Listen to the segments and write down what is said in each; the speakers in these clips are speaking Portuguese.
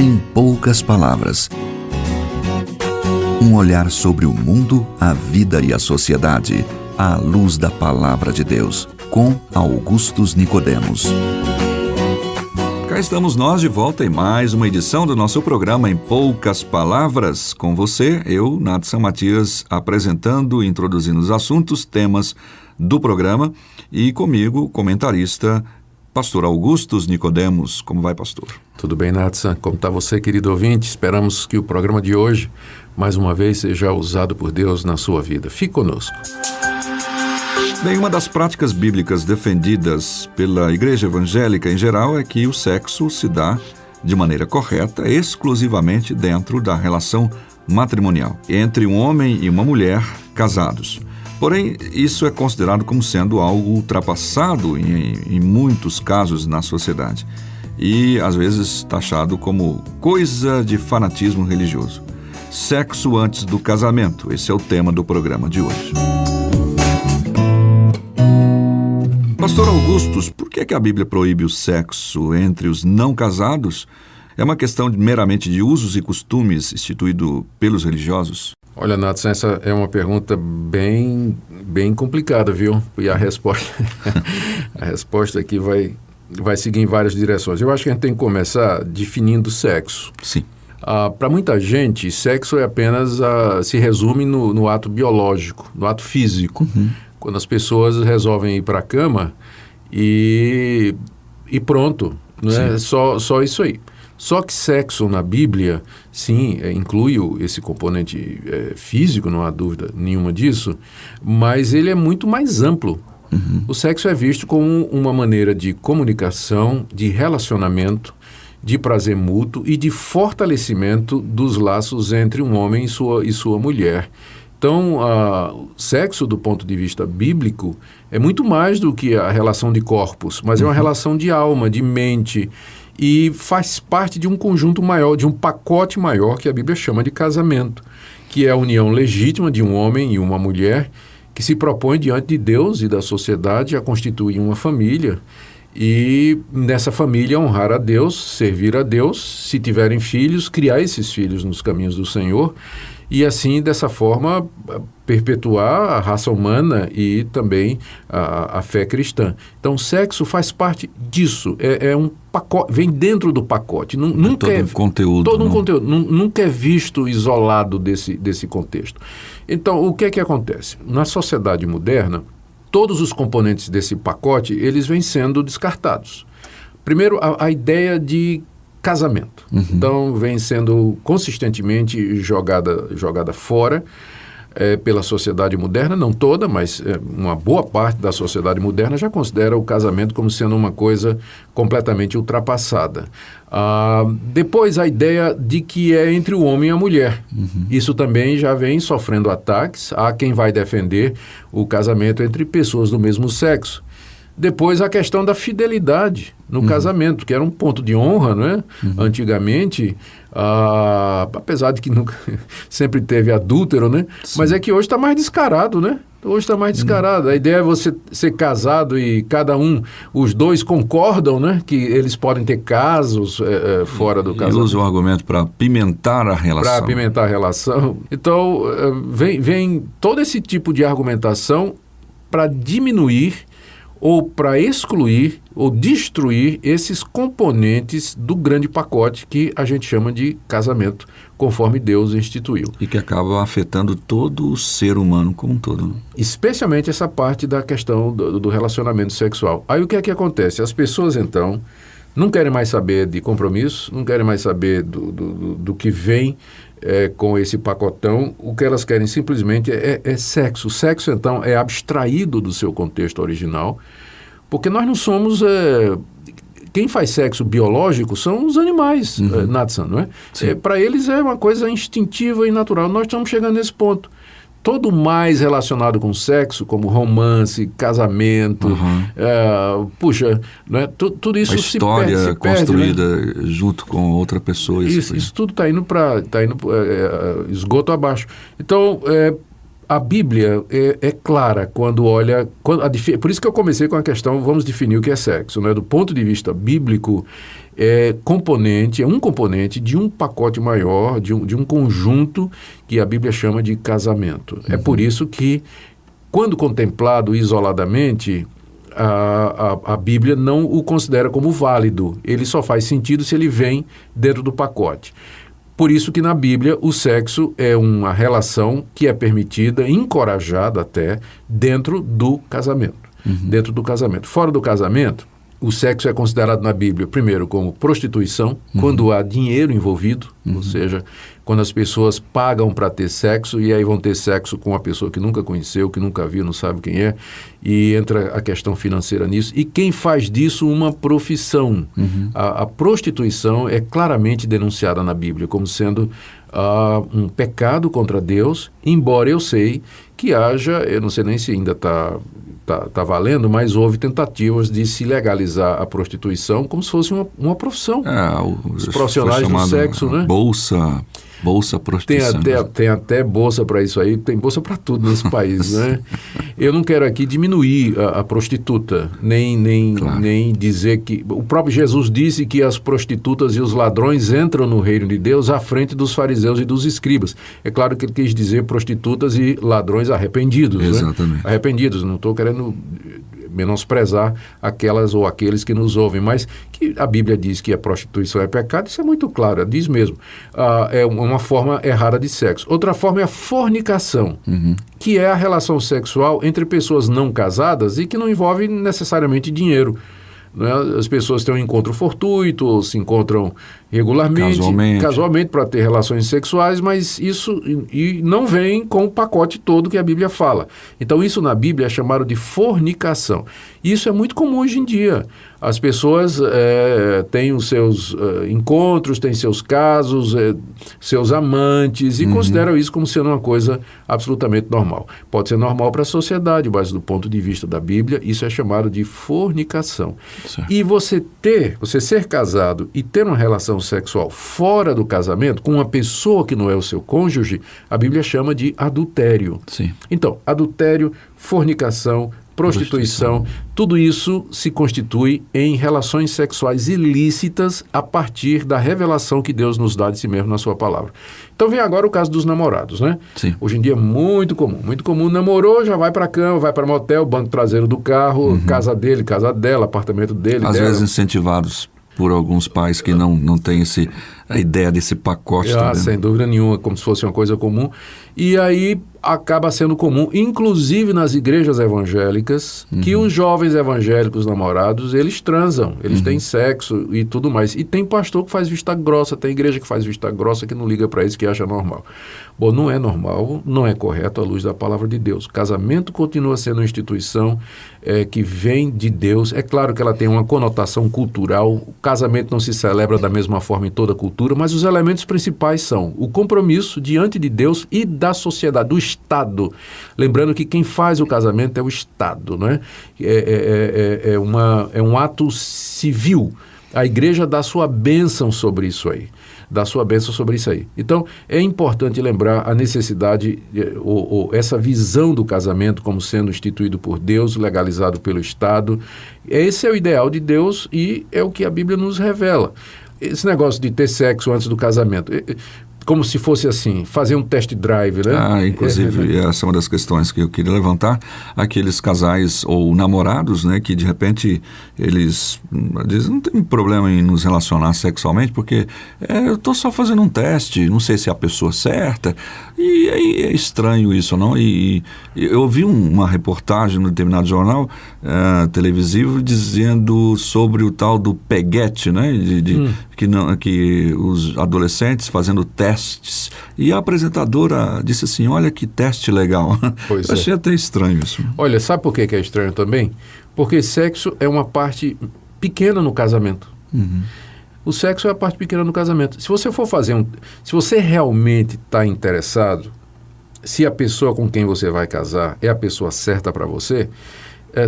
Em poucas palavras. Um olhar sobre o mundo, a vida e a sociedade, à luz da Palavra de Deus, com Augustus Nicodemos. Cá estamos nós de volta em mais uma edição do nosso programa Em Poucas Palavras. Com você, eu, Nadson Matias, apresentando e introduzindo os assuntos, temas do programa, e comigo, comentarista, pastor Augustus Nicodemos. Como vai, pastor? Tudo bem, Nadson? Como está você, querido ouvinte? Esperamos que o programa de hoje, mais uma vez, seja usado por Deus na sua vida. Fique conosco. Bem, uma das práticas bíblicas defendidas pela Igreja Evangélica em geral é que o sexo se dá de maneira correta, exclusivamente dentro da relação matrimonial, entre um homem e uma mulher casados. Porém, isso é considerado como sendo algo ultrapassado em muitos casos na sociedade e, às vezes, taxado como coisa de fanatismo religioso. Sexo antes do casamento, esse é o tema do programa de hoje. Pastor Augustus, por que a Bíblia proíbe o sexo entre os não casados? É uma questão meramente de usos e costumes instituído pelos religiosos? Olha, Natson, essa é uma pergunta bem complicada, viu? E a resposta aqui vai seguir em várias direções. Eu acho que a gente tem que começar definindo sexo. Sim. Para muita gente, sexo é apenas, se resume no ato biológico, no ato físico. Uhum. Quando as pessoas resolvem ir para a cama e pronto, não é só isso aí. Só que sexo na Bíblia, sim, inclui esse componente físico, não há dúvida nenhuma disso, mas ele é muito mais amplo. Uhum. O sexo é visto como uma maneira de comunicação, de relacionamento, de prazer mútuo e de fortalecimento dos laços entre um homem e sua mulher. Então, o sexo, do ponto de vista bíblico, é muito mais do que a relação de corpos, mas é uma relação de alma, de mente, e faz parte de um conjunto maior, de um pacote maior que a Bíblia chama de casamento, que é a união legítima de um homem e uma mulher que se propõe diante de Deus e da sociedade a constituir uma família e nessa família honrar a Deus, servir a Deus, se tiverem filhos, criar esses filhos nos caminhos do Senhor e assim, dessa forma, perpetuar a raça humana e também a fé cristã. Então, o sexo faz parte disso, é um pacote, vem dentro do pacote. Nunca todo um conteúdo. Todo um conteúdo, nunca é visto isolado desse contexto. Então, o que é que acontece? Na sociedade moderna, todos os componentes desse pacote, eles vêm sendo descartados. Primeiro, a ideia de casamento. Uhum. Então, vem sendo consistentemente jogada fora pela sociedade moderna, não toda, mas uma boa parte da sociedade moderna já considera o casamento como sendo uma coisa completamente ultrapassada. Depois, a ideia de que é entre o homem e a mulher. Uhum. Isso também já vem sofrendo ataques. Há quem vai defender o casamento entre pessoas do mesmo sexo. Depois, a questão da fidelidade no casamento, que era um ponto de honra, não é? Uhum. Antigamente, apesar de que nunca, sempre teve adúltero, né? Sim. Mas é que hoje está mais descarado, né? Hoje está mais descarado. A ideia é você ser casado e os dois concordam, né? Que eles podem ter casos fora do casamento. E usa o argumento para apimentar a relação. Para apimentar a relação. Então, vem todo esse tipo de argumentação para diminuir ou para excluir ou destruir esses componentes do grande pacote que a gente chama de casamento, conforme Deus instituiu. E que acaba afetando todo o ser humano como um todo. Né? Especialmente essa parte da questão do relacionamento sexual. Aí o que é que acontece? As pessoas, então, não querem mais saber de compromisso, não querem mais saber do que vem com esse pacotão. O que elas querem simplesmente é sexo. O sexo, então, é abstraído do seu contexto original, porque nós não somos... quem faz sexo biológico são os animais, Natson, não é? Para eles é uma coisa instintiva e natural. Nós estamos chegando nesse ponto. Todo mais relacionado com sexo, como romance, casamento, né? Tudo isso a história se perde, construída, né? Junto com outra pessoa. Isso tudo está indo para esgoto abaixo. Então, a Bíblia é clara quando olha... por isso que eu comecei com a questão, vamos definir o que é sexo, né? Do ponto de vista bíblico, é um componente de um pacote maior, de um conjunto que a Bíblia chama de casamento. É por isso que, quando contemplado isoladamente, a Bíblia não o considera como válido. Ele só faz sentido se ele vem dentro do pacote. Por isso que na Bíblia o sexo é uma relação que é permitida, encorajada até, dentro do casamento. Dentro do casamento. Fora do casamento, o sexo é considerado na Bíblia, primeiro, como prostituição, quando há dinheiro envolvido, ou seja, quando as pessoas pagam para ter sexo e aí vão ter sexo com uma pessoa que nunca conheceu, que nunca viu, não sabe quem é, e entra a questão financeira nisso. E quem faz disso uma profissão? A prostituição é claramente denunciada na Bíblia como sendo um pecado contra Deus, embora eu sei que haja, eu não sei nem se ainda está valendo, mas houve tentativas de se legalizar a prostituição como se fosse uma profissão. Os profissionais do sexo, né? Bolsa prostituição. Tem até bolsa para isso aí, tem bolsa para tudo nesse país, né? Eu não quero aqui diminuir a prostituta, nem dizer que... O próprio Jesus disse que as prostitutas e os ladrões entram no reino de Deus à frente dos fariseus e dos escribas. É claro que ele quis dizer prostitutas e ladrões arrependidos. Exatamente. Né? Arrependidos, não estou querendo menosprezar aquelas ou aqueles que nos ouvem, mas que a Bíblia diz que a prostituição é pecado, isso é muito claro, diz mesmo. É uma forma errada de sexo. Outra forma é a fornicação, que é a relação sexual entre pessoas não casadas e que não envolve necessariamente dinheiro. Né? As pessoas têm um encontro fortuito, ou se encontram casualmente para ter relações sexuais, mas isso não vem com o pacote todo que a Bíblia fala. Então isso na Bíblia é chamado de fornicação. Isso é muito comum hoje em dia. As pessoas têm os seus encontros, têm seus casos, seus amantes e consideram isso como sendo uma coisa absolutamente normal. Pode ser normal para a sociedade, mas do ponto de vista da Bíblia, isso é chamado de fornicação. Certo. E você ser casado e ter uma relação sexual fora do casamento, com uma pessoa que não é o seu cônjuge, a Bíblia chama de adultério. Sim. Então, adultério, fornicação, prostituição, tudo isso se constitui em relações sexuais ilícitas a partir da revelação que Deus nos dá de si mesmo na sua palavra. Então vem agora o caso dos namorados, né? Sim. Hoje em dia é muito comum, namorou, já vai para cama, vai para motel, banco traseiro do carro, casa dele, casa dela, apartamento dele. Às vezes incentivados por alguns pais que não têm a ideia desse pacote. Sem dúvida nenhuma, como se fosse uma coisa comum. E aí acaba sendo comum, inclusive nas igrejas evangélicas, que os jovens evangélicos namorados, eles transam, eles têm sexo e tudo mais. E tem pastor que faz vista grossa, tem igreja que faz vista grossa, que não liga para isso, que acha normal. Bom, não é normal, não é correto à luz da palavra de Deus. O casamento continua sendo uma instituição que vem de Deus. É claro que ela tem uma conotação cultural, o casamento não se celebra da mesma forma em toda a cultura, mas os elementos principais são o compromisso diante de Deus e da sociedade, do Estado. Lembrando que quem faz o casamento é o Estado, né? É um ato civil. A igreja dá sua bênção sobre isso aí. Então, é importante lembrar a necessidade, ou essa visão do casamento como sendo instituído por Deus, legalizado pelo Estado. Esse é o ideal de Deus e é o que a Bíblia nos revela. Esse negócio de ter sexo antes do casamento, como se fosse assim, fazer um test drive, né? Inclusive, essa é uma das questões que eu queria levantar. Aqueles casais ou namorados, né, que de repente eles dizem, não tem problema em nos relacionar sexualmente, porque eu estou só fazendo um teste, não sei se é a pessoa certa. E é estranho isso, não? E eu vi uma reportagem no determinado jornal televisivo dizendo sobre o tal do peguete, né? Que os adolescentes fazendo testes. E a apresentadora disse assim, olha que teste legal. Pois eu achei até estranho isso. Olha, sabe por que é estranho também? Porque sexo é uma parte pequena no casamento. O sexo é a parte pequena no casamento. Se você for se você realmente está interessado, se a pessoa com quem você vai casar é a pessoa certa para você,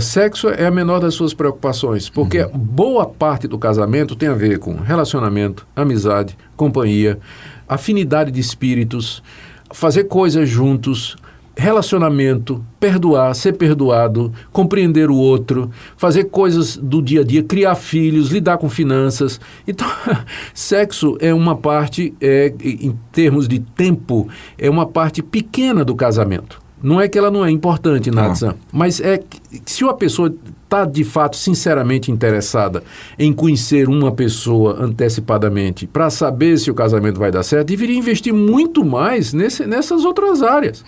sexo é a menor das suas preocupações, porque boa parte do casamento tem a ver com relacionamento, amizade, companhia, afinidade de espíritos, fazer coisas juntos, relacionamento, perdoar, ser perdoado, compreender o outro, fazer coisas do dia a dia, criar filhos, lidar com finanças. Então, sexo é uma parte, em termos de tempo, é uma parte pequena do casamento. Não é que ela não é importante, Natsan, mas é que se uma pessoa está, de fato, sinceramente interessada em conhecer uma pessoa antecipadamente para saber se o casamento vai dar certo, deveria investir muito mais nessas outras áreas.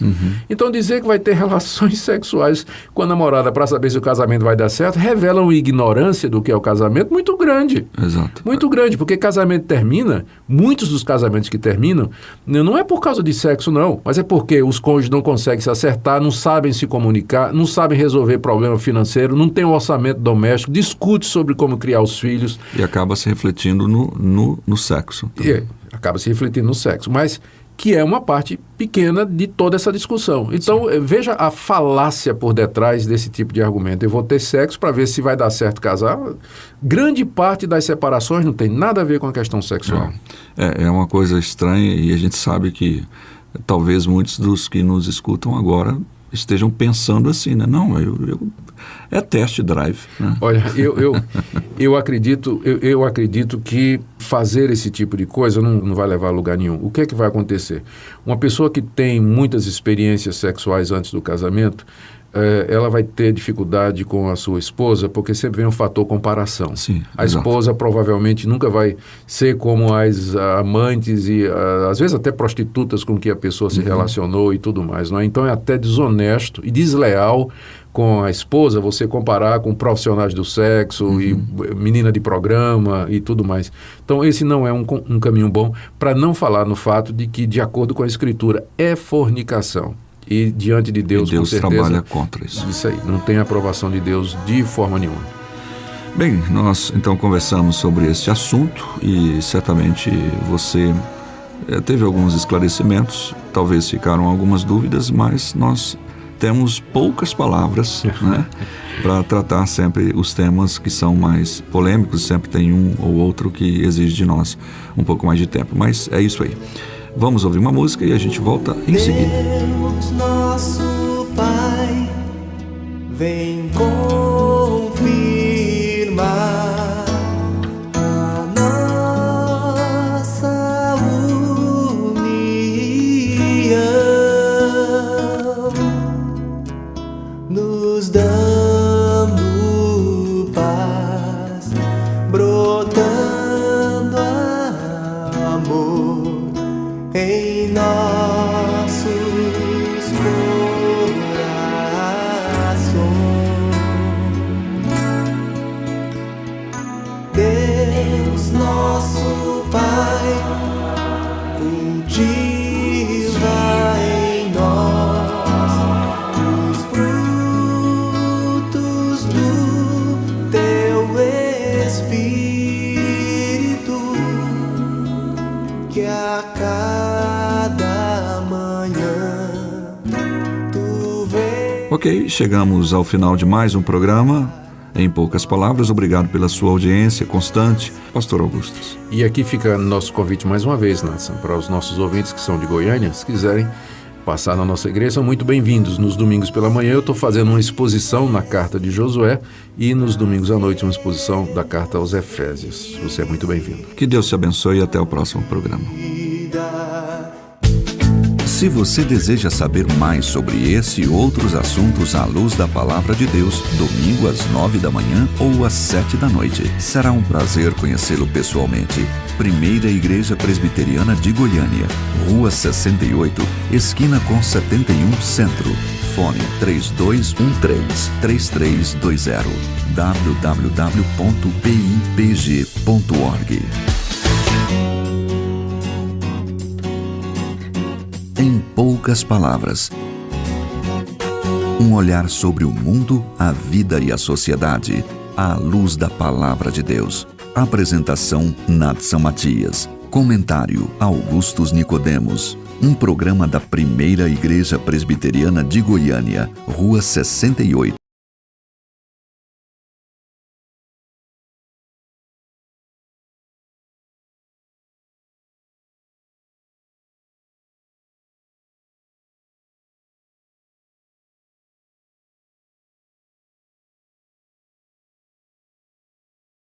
Então, dizer que vai ter relações sexuais com a namorada para saber se o casamento vai dar certo revela uma ignorância do que é o casamento muito grande. Exato. Muito grande, porque casamento termina, muitos dos casamentos que terminam, não é por causa de sexo, não, mas é porque os cônjuges não conseguem se acertar, não sabem se comunicar, não sabem resolver problema financeiro, não tem um orçamento doméstico, discute sobre como criar os filhos. E acaba se refletindo no sexo. Acaba se refletindo no sexo, mas que é uma parte pequena de toda essa discussão. Então, veja a falácia por detrás desse tipo de argumento. Eu vou ter sexo para ver se vai dar certo casar. Grande parte das separações não tem nada a ver com a questão sexual. É uma coisa estranha e a gente sabe que talvez muitos dos que nos escutam agora estejam pensando assim, né? Não, é test drive. Né? Olha, eu acredito que fazer esse tipo de coisa não vai levar a lugar nenhum. O que é que vai acontecer? Uma pessoa que tem muitas experiências sexuais antes do casamento, ela vai ter dificuldade com a sua esposa, porque sempre vem um fator comparação. Sim, a esposa provavelmente nunca vai ser como as amantes e às vezes até prostitutas com que a pessoa se relacionou e tudo mais. Não é? Então é até desonesto e desleal com a esposa você comparar com profissionais do sexo e menina de programa e tudo mais. Então esse não é um caminho bom, para não falar no fato de que, de acordo com a Escritura, é fornicação. E diante de Deus, com certeza, trabalha contra isso. Isso aí, não tem aprovação de Deus de forma nenhuma. Bem, nós então conversamos sobre esse assunto e certamente você teve alguns esclarecimentos, talvez ficaram algumas dúvidas, mas nós temos poucas palavras né, para tratar sempre os temas que são mais polêmicos, sempre tem um ou outro que exige de nós um pouco mais de tempo, mas é isso aí. Vamos ouvir uma música e a gente volta em seguida. Deus nosso Pai, vem confirmar a nossa união, nos dando paz, brotando amor em nossos corações. Deus nosso Pai, cultiva em nós os frutos do teu Espírito, que a cada manhã tu vês. Ok, chegamos ao final de mais um programa. Em poucas palavras, obrigado pela sua audiência constante, Pastor Augustus. E aqui fica nosso convite mais uma vez, Nathan, para os nossos ouvintes que são de Goiânia, se quiserem passar na nossa igreja, são muito bem-vindos. Nos domingos pela manhã eu estou fazendo uma exposição na carta de Josué e nos domingos à noite uma exposição da carta aos Efésios. Você é muito bem-vindo. Que Deus te abençoe e até o próximo programa. Se você deseja saber mais sobre esse e outros assuntos à luz da Palavra de Deus, domingo às 9 da manhã ou às 7 da noite. Será um prazer conhecê-lo pessoalmente. Primeira Igreja Presbiteriana de Goiânia, Rua 68, esquina com 71 Centro. Fone 3213-3320 www.pipg.org. Em poucas palavras, um olhar sobre o mundo, a vida e a sociedade, à luz da Palavra de Deus. Apresentação Natsan Matias. Comentário Augustus Nicodemos. Um programa da Primeira Igreja Presbiteriana de Goiânia, Rua 68.